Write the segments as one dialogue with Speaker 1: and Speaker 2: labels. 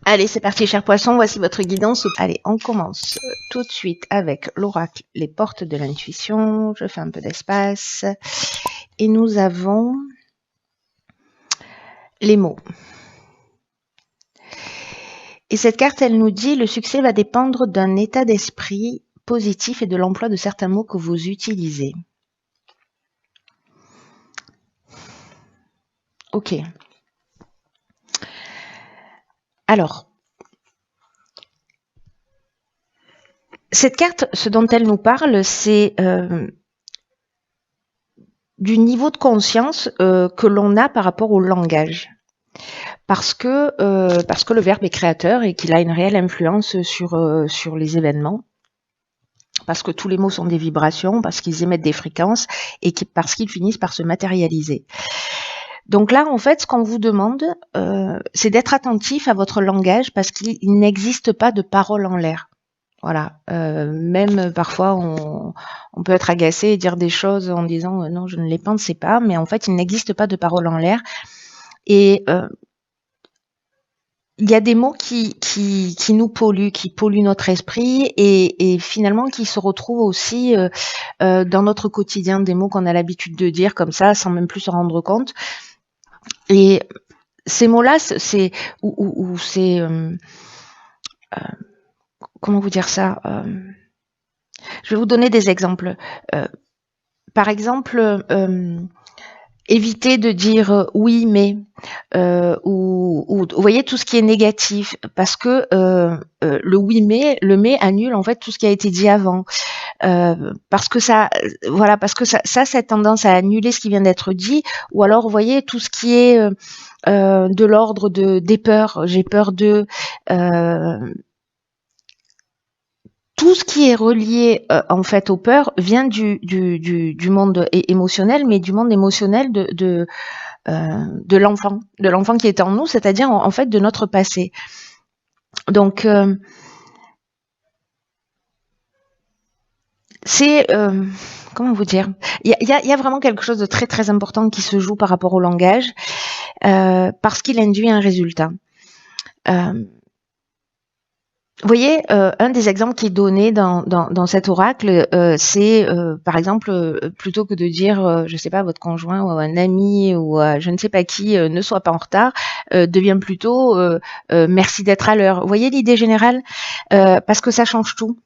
Speaker 1: Allez, c'est parti, chers poissons, voici votre guidance. Allez, on commence tout de suite avec l'oracle, les portes de l'intuition. Je fais un peu d'espace. Et nous avons les mots. Et cette carte, elle nous dit, le succès va dépendre d'un état d'esprit positif et de l'emploi de certains mots que vous utilisez. Ok. Alors, cette carte, ce dont elle nous parle, c'est du niveau de conscience que l'on a par rapport au langage. Parce que le verbe est créateur et qu'il a une réelle influence sur les événements. Parce que tous les mots sont des vibrations, parce qu'ils émettent des fréquences et parce qu'ils finissent par se matérialiser. Donc là, en fait, ce qu'on vous demande, c'est d'être attentif à votre langage parce qu'il n'existe pas de parole en l'air. Voilà. Même parfois, on peut être agacé et dire des choses en disant non, je ne les pensais pas, mais en fait, il n'existe pas de parole en l'air. Et il y a des mots qui nous polluent, qui polluent notre esprit et finalement qui se retrouvent aussi dans notre quotidien, des mots qu'on a l'habitude de dire comme ça sans même plus se rendre compte. Et ces mots-là, c'est comment vous dire ça je vais vous donner des exemples. Par exemple, évitez de dire oui mais ou vous voyez tout ce qui est négatif parce que le oui mais annule en fait tout ce qui a été dit avant parce que ça a tendance à annuler ce qui vient d'être dit ou alors vous voyez tout ce qui est de l'ordre des peurs, j'ai peur de tout ce qui est relié en fait aux peurs vient du monde émotionnel, mais du monde émotionnel de l'enfant qui est en nous, c'est-à-dire en fait de notre passé. Donc c'est comment vous dire, il y a vraiment quelque chose de très très important qui se joue par rapport au langage parce qu'il induit un résultat. Vous voyez, un des exemples qui est donné dans cet oracle, c'est par exemple, plutôt que de dire, je sais pas, à votre conjoint ou à un ami ou à je ne sais pas qui, ne sois pas en retard, devient plutôt merci d'être à l'heure. Vous voyez l'idée générale parce que ça change tout.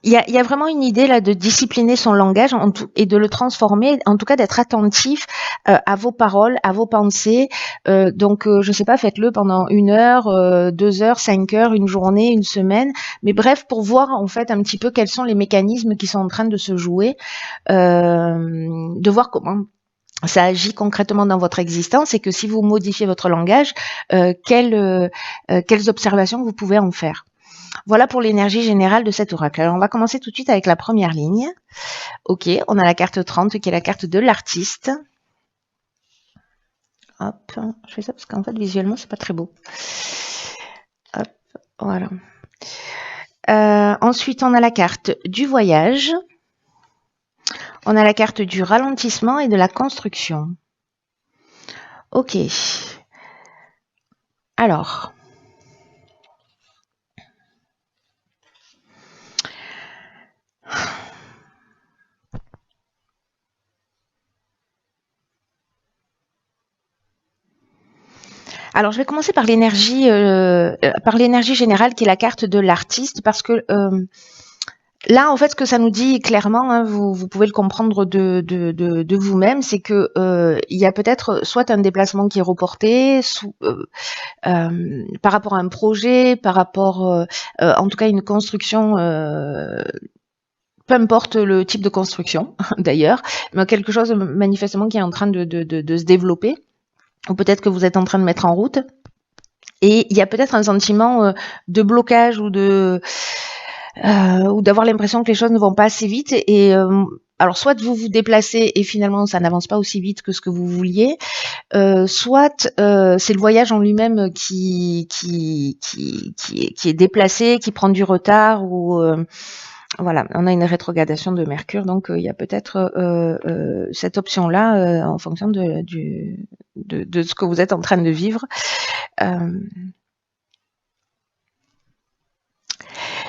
Speaker 1: Il y a vraiment une idée là de discipliner son langage et de le transformer, en tout cas d'être attentif à vos paroles, à vos pensées. Donc, je sais pas, faites-le pendant 1 heure, 2 heures, 5 heures, une journée, une semaine. Mais bref, pour voir en fait un petit peu quels sont les mécanismes qui sont en train de se jouer, de voir comment ça agit concrètement dans votre existence et que si vous modifiez votre langage, quelles observations vous pouvez en faire. Voilà pour l'énergie générale de cet oracle. Alors, on va commencer tout de suite avec la première ligne. Ok, on a la carte 30 qui est la carte de l'artiste. Hop, je fais ça parce qu'en fait, visuellement, c'est pas très beau. Hop, voilà. Ensuite, on a la carte du voyage. On a la carte du ralentissement et de la construction. Ok. Alors... Alors, je vais commencer par l'énergie générale qui est la carte de l'artiste parce que là, en fait, ce que ça nous dit clairement, hein, vous pouvez le comprendre de vous-même, c'est que il y a peut-être soit un déplacement qui est reporté, par rapport à un projet, par rapport, en tout cas, une construction. Peu importe le type de construction, d'ailleurs, mais quelque chose manifestement qui est en train de se développer, ou peut-être que vous êtes en train de mettre en route. Et il y a peut-être un sentiment de blocage ou d'avoir l'impression que les choses ne vont pas assez vite. Et alors, soit vous vous déplacez et finalement ça n'avance pas aussi vite que ce que vous vouliez, soit c'est le voyage en lui-même qui est déplacé, qui prend du retard ou Voilà, on a une rétrogradation de Mercure, donc il y a peut-être cette option-là en fonction de ce que vous êtes en train de vivre.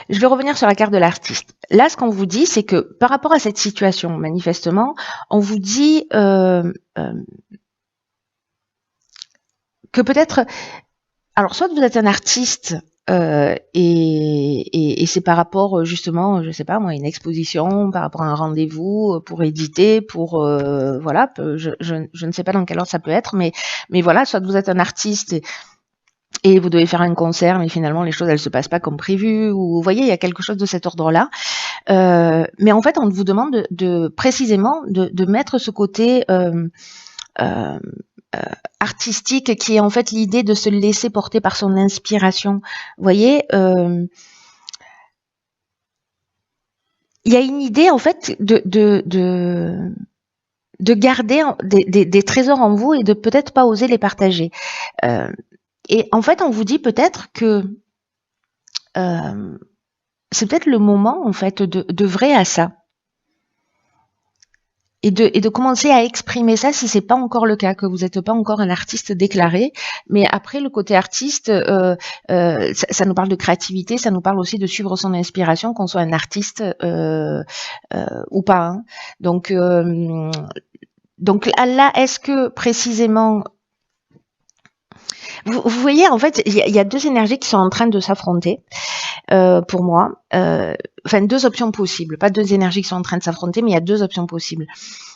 Speaker 1: Je vais revenir sur la carte de l'artiste. Là, ce qu'on vous dit, c'est que par rapport à cette situation, manifestement, on vous dit que peut-être... Alors, soit vous êtes un artiste et c'est par rapport justement, je sais pas moi, une exposition, par rapport à un rendez-vous pour éditer, pour voilà, je ne sais pas dans quel ordre ça peut être, mais voilà, soit vous êtes un artiste et vous devez faire un concert, mais finalement les choses elles se passent pas comme prévu, ou vous voyez, il y a quelque chose de cet ordre-là. Mais en fait, on vous demande précisément de mettre ce côté artistique qui est en fait l'idée de se laisser porter par son inspiration. Vous voyez, il y a une idée en fait de garder des trésors en vous et de peut-être pas oser les partager. Et en fait, on vous dit peut-être que c'est peut-être le moment en fait de vrai à ça. Et de commencer à exprimer ça si c'est pas encore le cas, que vous n'êtes pas encore un artiste déclaré. Mais après, le côté artiste, ça nous parle de créativité, ça nous parle aussi de suivre son inspiration, qu'on soit un artiste ou pas. Hein. Donc là, est-ce que précisément... Vous voyez, en fait, il y a deux énergies qui sont en train de s'affronter pour moi. Enfin, deux options possibles. Pas deux énergies qui sont en train de s'affronter, mais il y a deux options possibles.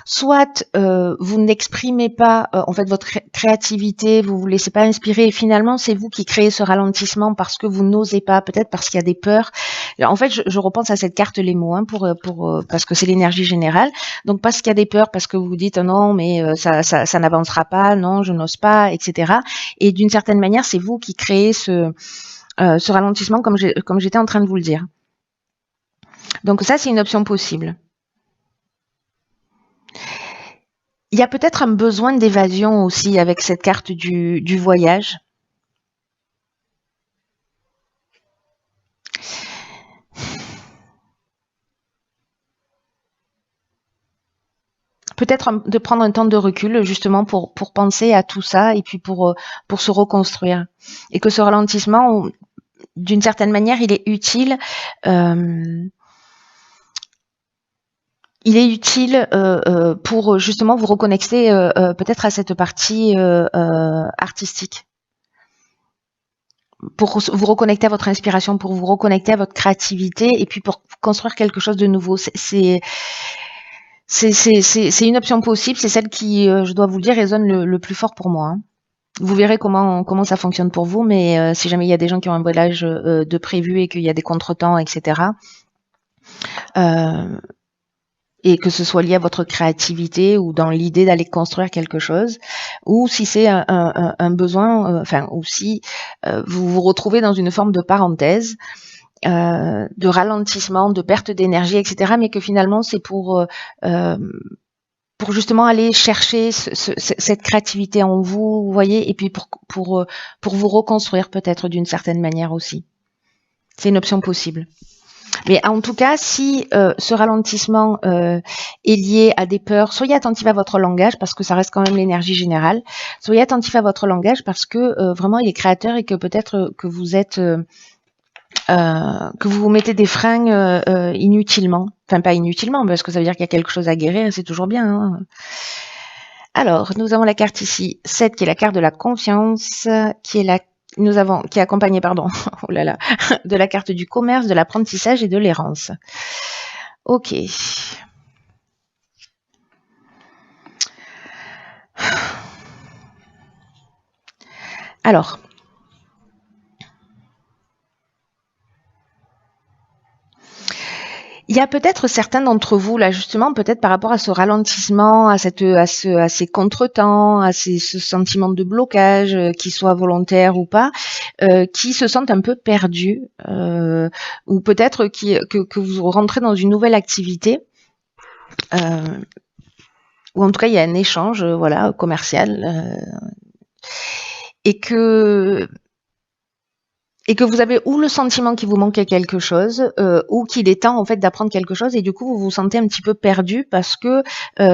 Speaker 1: Soit vous n'exprimez pas en fait votre créativité, vous vous laissez pas inspirer et finalement c'est vous qui créez ce ralentissement parce que vous n'osez pas, peut-être parce qu'il y a des peurs. En fait, je repense à cette carte les mots parce que c'est l'énergie générale. Donc parce qu'il y a des peurs, parce que vous vous dites non mais ça n'avancera pas, non je n'ose pas, etc. Et d'une certaine manière, c'est vous qui créez ce ralentissement comme j'étais en train de vous le dire. Donc ça, c'est une option possible. Il y a peut-être un besoin d'évasion aussi avec cette carte du voyage. Peut-être de prendre un temps de recul justement pour penser à tout ça et puis pour se reconstruire. Et que ce ralentissement, d'une certaine manière, il est utile. Il est utile pour justement vous reconnecter peut-être à cette partie artistique. Pour vous reconnecter à votre inspiration, pour vous reconnecter à votre créativité et puis pour construire quelque chose de nouveau. C'est une option possible, c'est celle qui, je dois vous le dire, résonne le plus fort pour moi. Hein. Vous verrez comment ça fonctionne pour vous, mais si jamais il y a des gens qui ont un voyage de prévu et qu'il y a des contretemps, etc., et que ce soit lié à votre créativité ou dans l'idée d'aller construire quelque chose, ou si c'est un besoin, ou si vous vous retrouvez dans une forme de parenthèse, de ralentissement, de perte d'énergie, etc., mais que finalement c'est pour justement aller chercher cette créativité en vous, vous voyez, et puis pour vous reconstruire peut-être d'une certaine manière aussi. C'est une option possible. Mais en tout cas, si ce ralentissement est lié à des peurs, soyez attentif à votre langage parce que ça reste quand même l'énergie générale. Soyez attentif à votre langage parce que vraiment il est créateur et que peut-être que vous êtes que vous vous mettez des freins inutilement. Enfin, pas inutilement, parce que ça veut dire qu'il y a quelque chose à guérir, c'est toujours bien. Hein. Alors, nous avons la carte ici, 7, qui est la carte de la confiance, qui est accompagnée, oh là là, de la carte du commerce, de l'apprentissage et de l'errance. Ok. Alors, il y a peut-être certains d'entre vous, là, justement, peut-être par rapport à ce ralentissement, à ces contretemps, à ce sentiment de blocage, qu'il soit volontaire ou pas, qui se sentent un peu perdus, ou peut-être que vous rentrez dans une nouvelle activité, ou en tout cas, il y a un échange, voilà, commercial, et que et que vous avez ou le sentiment qu'il vous manque quelque chose, ou qu'il est temps en fait d'apprendre quelque chose, et du coup vous vous sentez un petit peu perdu parce que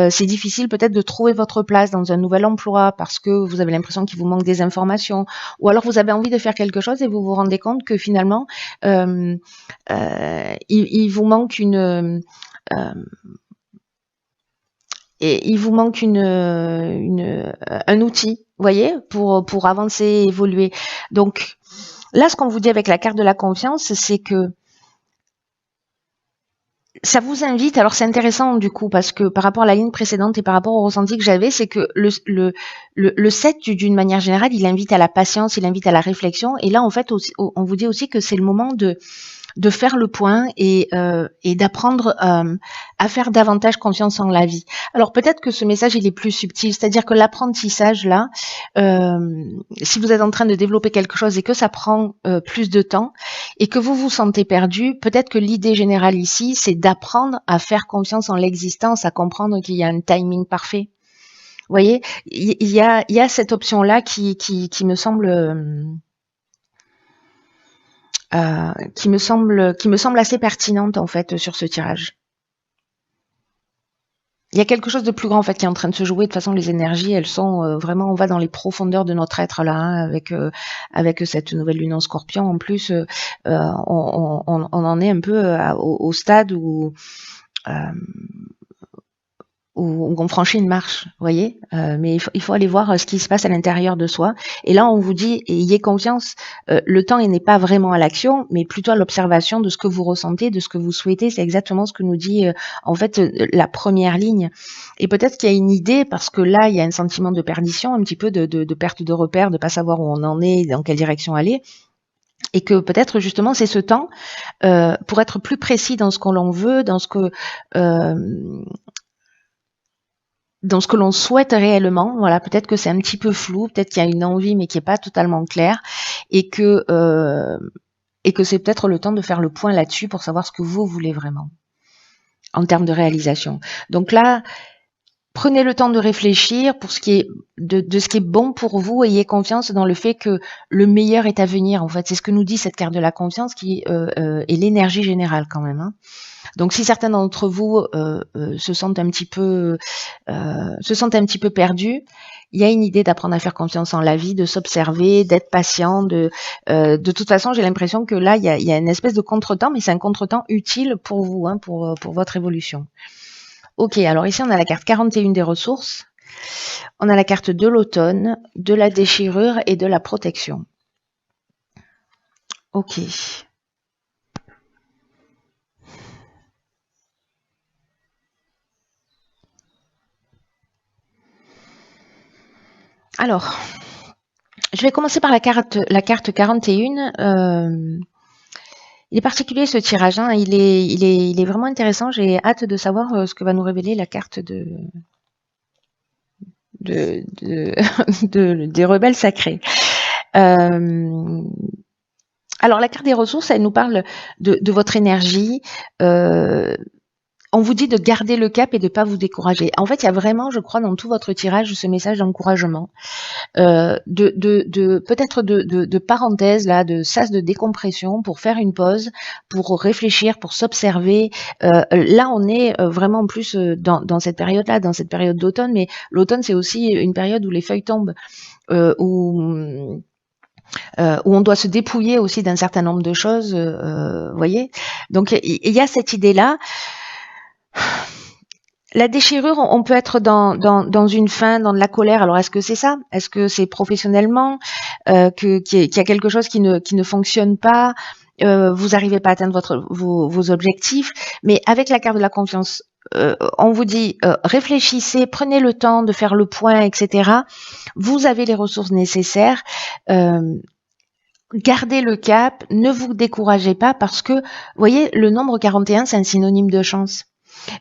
Speaker 1: c'est difficile peut-être de trouver votre place dans un nouvel emploi, parce que vous avez l'impression qu'il vous manque des informations, ou alors vous avez envie de faire quelque chose et vous vous rendez compte que finalement il vous manque un outil, vous voyez, pour avancer et évoluer. Donc là, ce qu'on vous dit avec la carte de la confiance, c'est que ça vous invite, alors c'est intéressant du coup, parce que par rapport à la ligne précédente et par rapport au ressenti que j'avais, c'est que le 7, d'une manière générale, il invite à la patience, il invite à la réflexion, et là en fait, on vous dit aussi que c'est le moment de faire le point et d'apprendre à faire davantage confiance en la vie. Alors peut-être que ce message il est plus subtil, c'est-à-dire que l'apprentissage là, si vous êtes en train de développer quelque chose et que ça prend plus de temps et que vous vous sentez perdu, peut-être que l'idée générale ici c'est d'apprendre à faire confiance en l'existence, à comprendre qu'il y a un timing parfait. Vous voyez, il y a cette option là qui me semble qui me semble assez pertinente en fait sur ce tirage. Il y a quelque chose de plus grand en fait qui est en train de se jouer. De toute façon, les énergies, elles sont vraiment, on va dans les profondeurs de notre être là, hein, avec cette nouvelle lune en Scorpion. En plus, on en est un peu au stade où on franchit une marche, vous voyez, mais il faut aller voir ce qui se passe à l'intérieur de soi. Et là, on vous dit, ayez confiance, le temps il n'est pas vraiment à l'action, mais plutôt à l'observation de ce que vous ressentez, de ce que vous souhaitez. C'est exactement ce que nous dit en fait la première ligne. Et peut-être qu'il y a une idée, parce que là, il y a un sentiment de perdition, un petit peu de perte de repère, de pas savoir où on en est, dans quelle direction aller. Et que peut-être justement c'est ce temps pour être plus précis dans ce qu'on l'on veut, dans ce que l'on souhaite réellement. Voilà, peut-être que c'est un petit peu flou, peut-être qu'il y a une envie mais qui est pas totalement claire, et que c'est peut-être le temps de faire le point là-dessus pour savoir ce que vous voulez vraiment en termes de réalisation. Donc là, prenez le temps de réfléchir pour ce qui est de ce qui est bon pour vous. Ayez confiance dans le fait que le meilleur est à venir. En fait, c'est ce que nous dit cette carte de la confiance qui est l'énergie générale quand même, hein. Donc, si certains d'entre vous se sentent un petit peu perdus, il y a une idée d'apprendre à faire confiance en la vie, de s'observer, d'être patient. De toute façon, j'ai l'impression que là, il y a une espèce de contretemps, mais c'est un contretemps utile pour vous, hein, pour votre évolution. Ok, alors ici, on a la carte 41 des ressources. On a la carte de l'automne, de la déchirure et de la protection. Ok. Alors, je vais commencer par la carte 41. Il est particulier ce tirage, hein. Il est vraiment intéressant. J'ai hâte de savoir ce que va nous révéler la carte des rebelles sacrés. Alors la carte des ressources, elle nous parle de votre énergie. On vous dit de garder le cap et de ne pas vous décourager. En fait, il y a vraiment, je crois, dans tout votre tirage, ce message d'encouragement, peut-être de parenthèse là, de sas de décompression pour faire une pause, pour réfléchir, pour s'observer. Là, on est vraiment en plus dans cette période-là, dans cette période d'automne, mais l'automne c'est aussi une période où les feuilles tombent, où on doit se dépouiller aussi d'un certain nombre de choses, voyez. Donc il y a cette idée-là. La déchirure, on peut être dans une faim, dans de la colère. Alors, est-ce que c'est ça? Est-ce que c'est professionnellement qu'il y a quelque chose qui ne fonctionne pas? Vous n'arrivez pas à atteindre vos objectifs? Mais avec la carte de la confiance, on vous dit réfléchissez, prenez le temps de faire le point, etc. Vous avez les ressources nécessaires. Gardez le cap, ne vous découragez pas parce que, vous voyez, le nombre 41, c'est un synonyme de chance.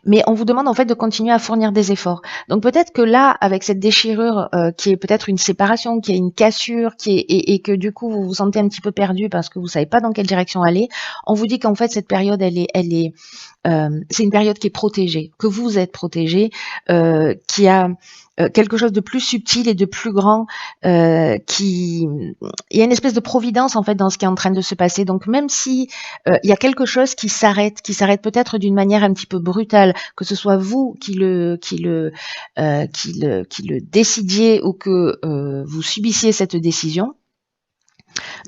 Speaker 1: Mais on vous demande en fait de continuer à fournir des efforts. Donc peut-être que là, avec cette déchirure qui est peut-être une séparation, qui est une cassure, et que du coup vous vous sentez un petit peu perdu parce que vous savez pas dans quelle direction aller, on vous dit qu'en fait cette période, c'est une période qui est protégée, que vous êtes protégé, qui a quelque chose de plus subtil et de plus grand, il y a une espèce de providence en fait dans ce qui est en train de se passer. Donc même si il y a quelque chose qui s'arrête peut-être d'une manière un petit peu brutale, que ce soit vous qui le décidiez ou que vous subissiez cette décision.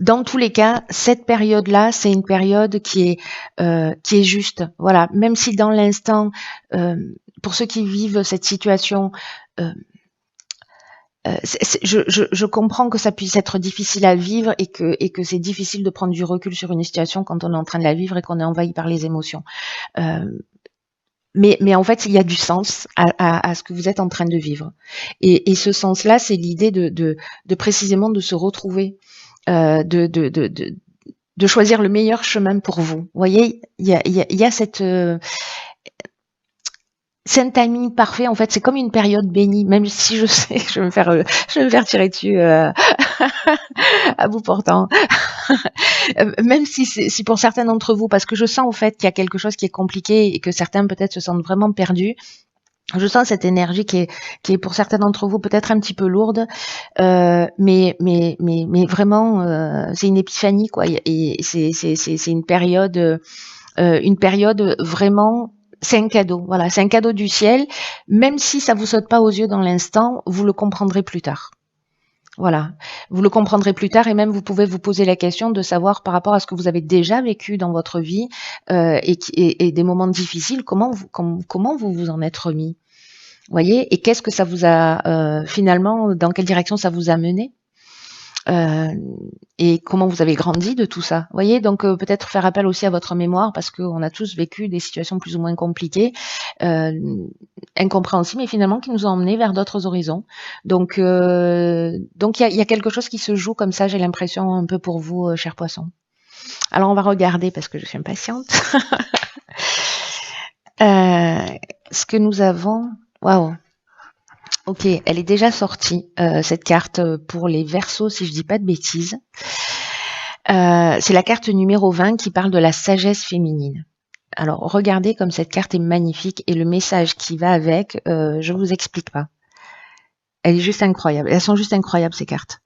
Speaker 1: Dans tous les cas, cette période-là, c'est une période qui est juste. Voilà, même si dans l'instant, pour ceux qui vivent cette situation, je comprends que ça puisse être difficile à vivre et que c'est difficile de prendre du recul sur une situation quand on est en train de la vivre et qu'on est envahi par les émotions. Mais en fait, il y a du sens à ce que vous êtes en train de vivre. Et ce sens-là, c'est l'idée de précisément de se retrouver, de choisir le meilleur chemin pour vous. Vous voyez, il y a cette c'est un timing parfait. En fait, c'est comme une période bénie, même si je sais que je vais me faire tirer dessus à bout portant. Même si pour certains d'entre vous, parce que je sens en fait qu'il y a quelque chose qui est compliqué et que certains peut-être se sentent vraiment perdus. Je sens cette énergie qui est pour certains d'entre vous peut-être un petit peu lourde, mais vraiment c'est une épiphanie quoi. Et c'est une période vraiment. C'est un cadeau, voilà, c'est un cadeau du ciel. Même si ça vous saute pas aux yeux dans l'instant, vous le comprendrez plus tard. Voilà, vous le comprendrez plus tard et même vous pouvez vous poser la question de savoir par rapport à ce que vous avez déjà vécu dans votre vie et des moments difficiles, comment vous vous en êtes remis, voyez, et qu'est-ce que ça vous a finalement, dans quelle direction ça vous a mené. Et comment vous avez grandi de tout ça, voyez. Donc peut-être faire appel aussi à votre mémoire parce qu'on a tous vécu des situations plus ou moins compliquées, incompréhensibles, mais finalement qui nous ont emmenés vers d'autres horizons. Donc il y a quelque chose qui se joue comme ça, j'ai l'impression un peu pour vous, chers poissons. Alors on va regarder parce que je suis impatiente. Ce que nous avons, waouh. Ok, elle est déjà sortie, cette carte pour les Verseaux, si je dis pas de bêtises. C'est la carte numéro 20 qui parle de la sagesse féminine. Alors, regardez comme cette carte est magnifique et le message qui va avec, je vous explique pas. Elle est juste incroyable. Elles sont juste incroyables, ces cartes.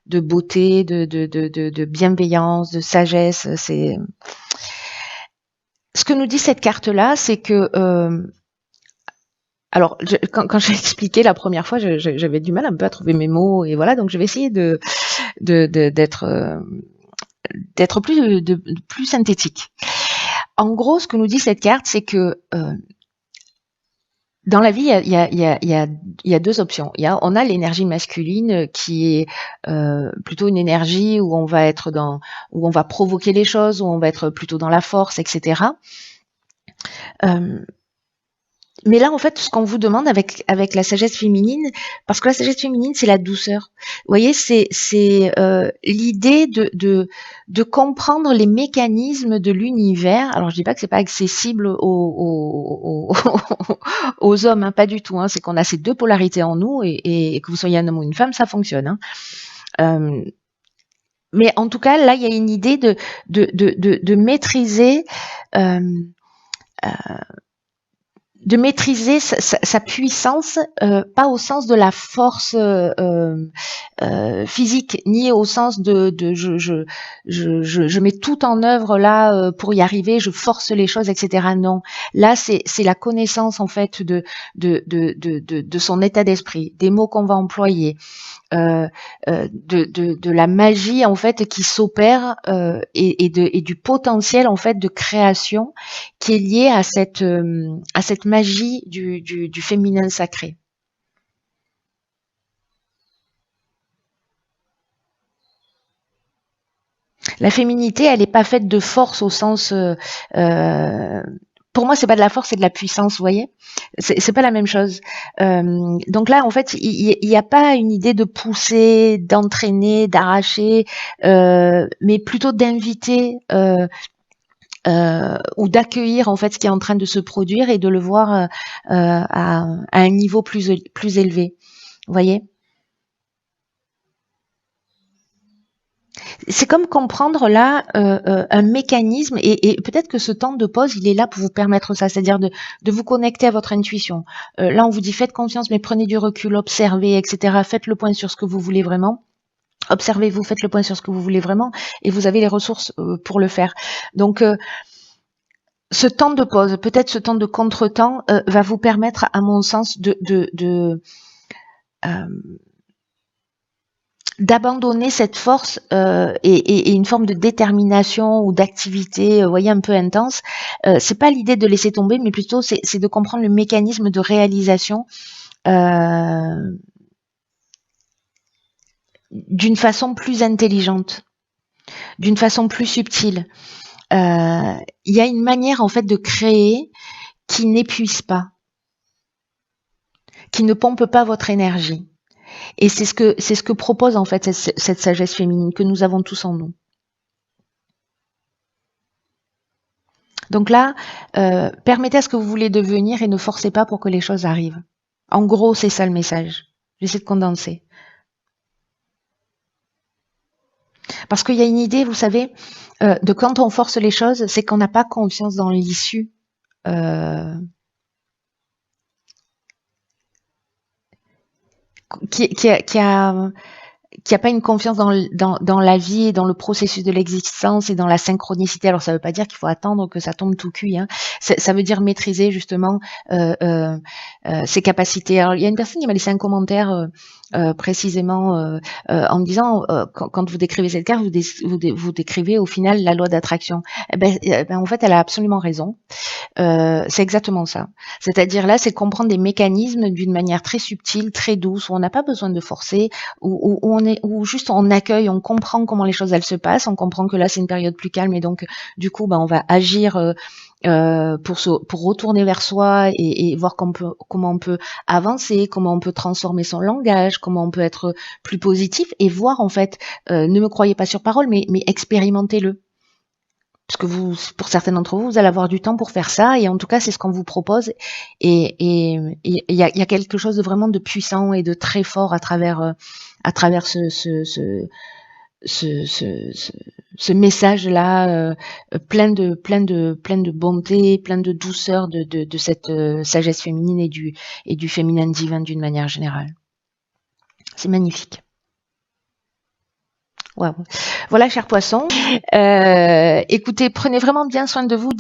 Speaker 1: De beauté, de bienveillance, de sagesse. C'est ce que nous dit cette carte-là, c'est que alors, quand j'ai expliqué la première fois, j'avais du mal un peu à trouver mes mots et voilà, donc je vais essayer d'être plus synthétique. En gros, ce que nous dit cette carte, c'est que dans la vie, il y a deux options. On a l'énergie masculine qui est plutôt une énergie où on va provoquer les choses, où on va être plutôt dans la force, etc. Mais là, en fait, ce qu'on vous demande avec la sagesse féminine, parce que la sagesse féminine, c'est la douceur. Vous voyez, c'est l'idée de comprendre les mécanismes de l'univers. Alors, je dis pas que c'est pas accessible aux hommes, hein, pas du tout. Hein. C'est qu'on a ces deux polarités en nous et que vous soyez un homme ou une femme, ça fonctionne. Hein. Mais en tout cas, là, il y a une idée de maîtriser. De maîtriser sa puissance, pas au sens de la force physique, ni au sens de je mets tout en œuvre là pour y arriver, je force les choses, etc. Non, là c'est la connaissance en fait de son état d'esprit, des mots qu'on va employer. De la magie en fait qui s'opère et du potentiel en fait de création qui est lié à cette magie du féminin sacré. La féminité, elle n'est pas faite de force au sens pour moi, c'est pas de la force, c'est de la puissance, vous voyez. C'est pas la même chose. Donc là, en fait, il n'y a pas une idée de pousser, d'entraîner, d'arracher, mais plutôt d'inviter ou d'accueillir en fait ce qui est en train de se produire et de le voir à un niveau plus élevé. Vous voyez. C'est comme comprendre là un mécanisme et peut-être que ce temps de pause, il est là pour vous permettre ça, c'est-à-dire de vous connecter à votre intuition. Là, on vous dit faites confiance, mais prenez du recul, observez, etc. Faites le point sur ce que vous voulez vraiment. Observez-vous, faites le point sur ce que vous voulez vraiment, et vous avez les ressources pour le faire. Donc, ce temps de pause, peut-être ce temps de contretemps, va vous permettre, à mon sens, d'abandonner cette force et une forme de détermination ou d'activité, voyez, un peu intense. C'est pas l'idée de laisser tomber, mais plutôt c'est de comprendre le mécanisme de réalisation d'une façon plus intelligente, d'une façon plus subtile. Il y a une manière en fait de créer qui n'épuise pas, qui ne pompe pas votre énergie. Et c'est ce que propose en fait cette sagesse féminine que nous avons tous en nous. Donc là, permettez à ce que vous voulez devenir et ne forcez pas pour que les choses arrivent. En gros, c'est ça le message. J'essaie de condenser. Parce qu'il y a une idée, vous savez, de quand on force les choses, c'est qu'on n'a pas confiance dans l'issue. Qui a pas une confiance dans la vie et dans le processus de l'existence et dans la synchronicité. Alors ça veut pas dire qu'il faut attendre que ça tombe tout cuit, hein. Ça veut dire maîtriser justement ses capacités. Alors il y a une personne qui m'a laissé un commentaire précisément en me disant quand vous décrivez cette carte, vous décrivez au final la loi d'attraction. En fait, elle a absolument raison. C'est exactement ça. C'est-à-dire là, c'est comprendre des mécanismes d'une manière très subtile, très douce, où on n'a pas besoin de forcer, où juste on accueille, on comprend comment les choses elles se passent, on comprend que là c'est une période plus calme et donc du coup on va agir pour retourner vers soi et voir comment on peut avancer, comment on peut transformer son langage, comment on peut être plus positif et voir en fait, ne me croyez pas sur parole, mais expérimentez-le. Parce que pour certains d'entre vous, vous allez avoir du temps pour faire ça, et en tout cas, c'est ce qu'on vous propose. Et il y a quelque chose de vraiment de puissant et de très fort à travers ce message-là, plein de bonté, plein de douceur de cette sagesse féminine et du féminin divin d'une manière générale. C'est magnifique. Wow. Voilà, chers poissons. Écoutez, prenez vraiment bien soin de vous.